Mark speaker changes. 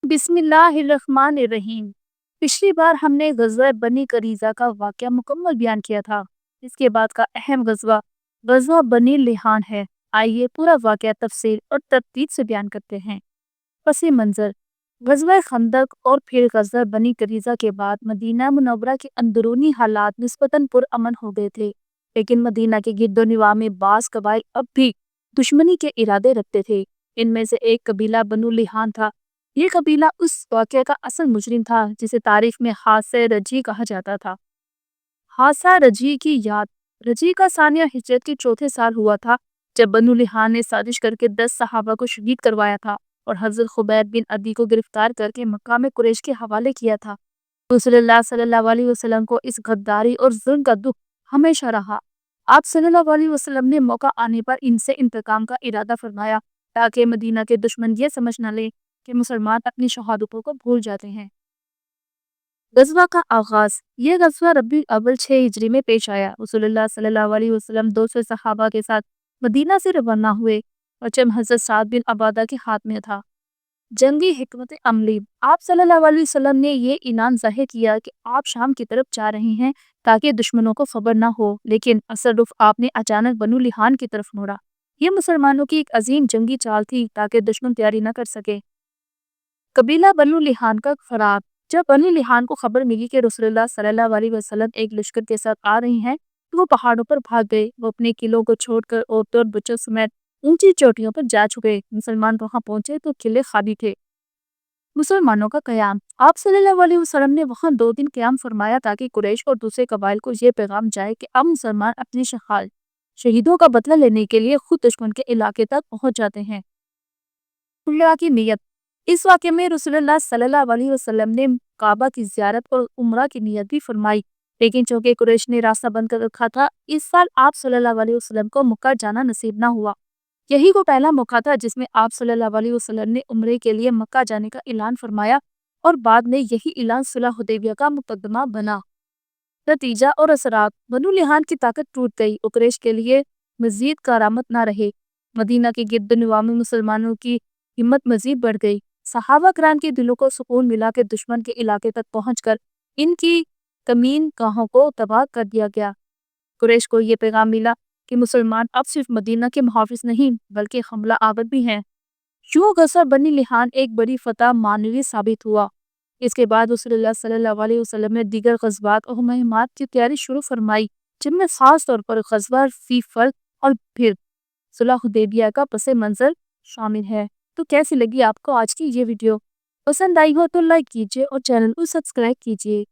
Speaker 1: बिस्मिल्लाहिर्रहमानिर्रहीम। पिछली बार हमने ग़ज़वा बनी करीज़ा का वाक़या मुकम्मल बयान किया था। इसके बाद का अहम ग़ज़वा ग़ज़वा बनी लिहान है। आइए पूरा वाक़या तफ़सील और तरतीब से बयान करते हैं। पसी मंज़र ग़ज़वा खंदक और फिर ग़ज़वा बनी करीज़ा के बाद मदीना मुनव्वरा के अंदरूनी हालात निस्बतन पुरअमन हो गए थे, लेकिन मदीना के गिरदोनवा में बाज़ कबाइल अब भी दुश्मनी के इरादे रखते थे। इनमें से एक कबीला बनु लिहान था। ये कबीला उस वाक़ये का असल मुजरिम था जिसे तारीख में हादसा रजी कहा जाता था। हादसा रजी की याद रजी का सानिया हिजरत के चौथे साल हुआ था, जब बनु लिहान ने साजिश करके 10 सहाबा को शहीद करवाया था और हज़रत खुबैब बिन अदी को गिरफ्तार करके मक्का में कुरैश के हवाले किया था। रसूलुल्लाह सल्लल्लाहु अलैहि वसल्लम को इस गद्दारी और जुल्म का दुख हमेशा रहा। आप सल्लल्लाहु अलैहि वसल्लम ने मौका आने पर इनसे इंतकाम का इरादा फरमाया, ताकि मदीना के दुश्मन ये समझ न ले कि मुसलमान अपनी शहादतों को भूल जाते हैं। ग़ज़वा का आगाज़ ये ग़ज़वा रबी अव्वल 6 हिजरी में पेश आया। रसूलुल्लाह सल्लल्लाहु अलैहि वसल्लम 200 सहाबा के साथ मदीना से रवाना हुए और जंग हज़रत साद बिन अबादा के हाथ में था। जंगी हिकमत अमली आप सल्लल्लाहु अलैहि वसल्लम ने ये इनान ज़ाहिर किया कि आप शाम की तरफ जा रहे हैं ताकि दुश्मनों को खबर न हो, लेकिन असर रुख आपने अचानक बनु लिहान की तरफ मोड़ा। ये मुसलमानों की एक अजीम जंगी चाल थी ताकि दुश्मन तैयारी न कर सके। कबीला बनु लिहान का फरार जब बनु लिहान को खबर मिली कि रसूलुल्लाह सल्लल्लाहु अलैहि वसल्लम एक लश्कर के साथ आ रही हैं, तो वो पहाड़ों पर भाग गए। वो अपने किलों को छोड़कर औरतों और बच्चों समेत ऊंची चोटियों पर जा छुपे। मुसलमान वहां पहुंचे तो किले खाली थे। मुसलमानों का क़याम आप सल्लल्लाहु अलैहि वसल्लम ने वहां 2 दिन क़याम फरमाया ताकि कुरैश और दूसरे कबाइल को ये पैगाम जाए कि अब मुसलमान अपने शहीदों का बदला लेने के लिए खुद दुश्मन के इलाके तक पहुंच जाते हैं। उम्रा की नियत इस वाक़े में रसूलुल्लाह सल्लल्लाहु अलैहि वसल्लम ने काबा की ज़ियारत और उम्रा की नियत भी फरमाई, लेकिन चूंकि कुरैश ने रास्ता बंद कर रखा था, इस साल आप सल्लल्लाहु अलैहि वसल्लम को मक्का जाना नसीब न हुआ। यही वो पहला मौका था जिसमें आप सल्लल्लाहु अलैहि वसल्लम ने उम्रे के लिए मक्का जाने का ऐलान फरमाया और बाद में यही ऐलान सुलह हुदैबिया का मुकदमा बना। नतीजा और असरात बनु लिहान की ताकत टूट गई और कुरैश के लिए मजीद करामत न रहे। मदीना के गिरदोनवा में मुसलमानों की हिम्मत मजीद बढ़ गई। सहाबा कराम के दिलों को सुकून मिला कि दुश्मन के इलाके तक पहुंचकर इनकी कमीन गाहों को तबाह कर दिया गया। कुरैश को ये पैगाम मिला कि मुसलमान अब सिर्फ मदीना के मुहाफिज नहीं बल्कि हमला आवर भी हैं। यूं ग़ज़वा बनी लिहान एक बड़ी फतह मानवी साबित हुआ। इसके बाद रसूलुल्लाह सल्लल्लाहु अलैहि वसल्लम ने दीगर ग़ज़वात और मुहिम्मात की तैयारी शुरू फरमाई, जिनमें खास तौर पर ग़ज़वा फीफल और फिर सुलह हुदैबिया का पस मंज़र शामिल है। तो कैसी लगी आपको आज की ये वीडियो? पसंद आई हो तो लाइक कीजिए और चैनल को सब्सक्राइब कीजिए।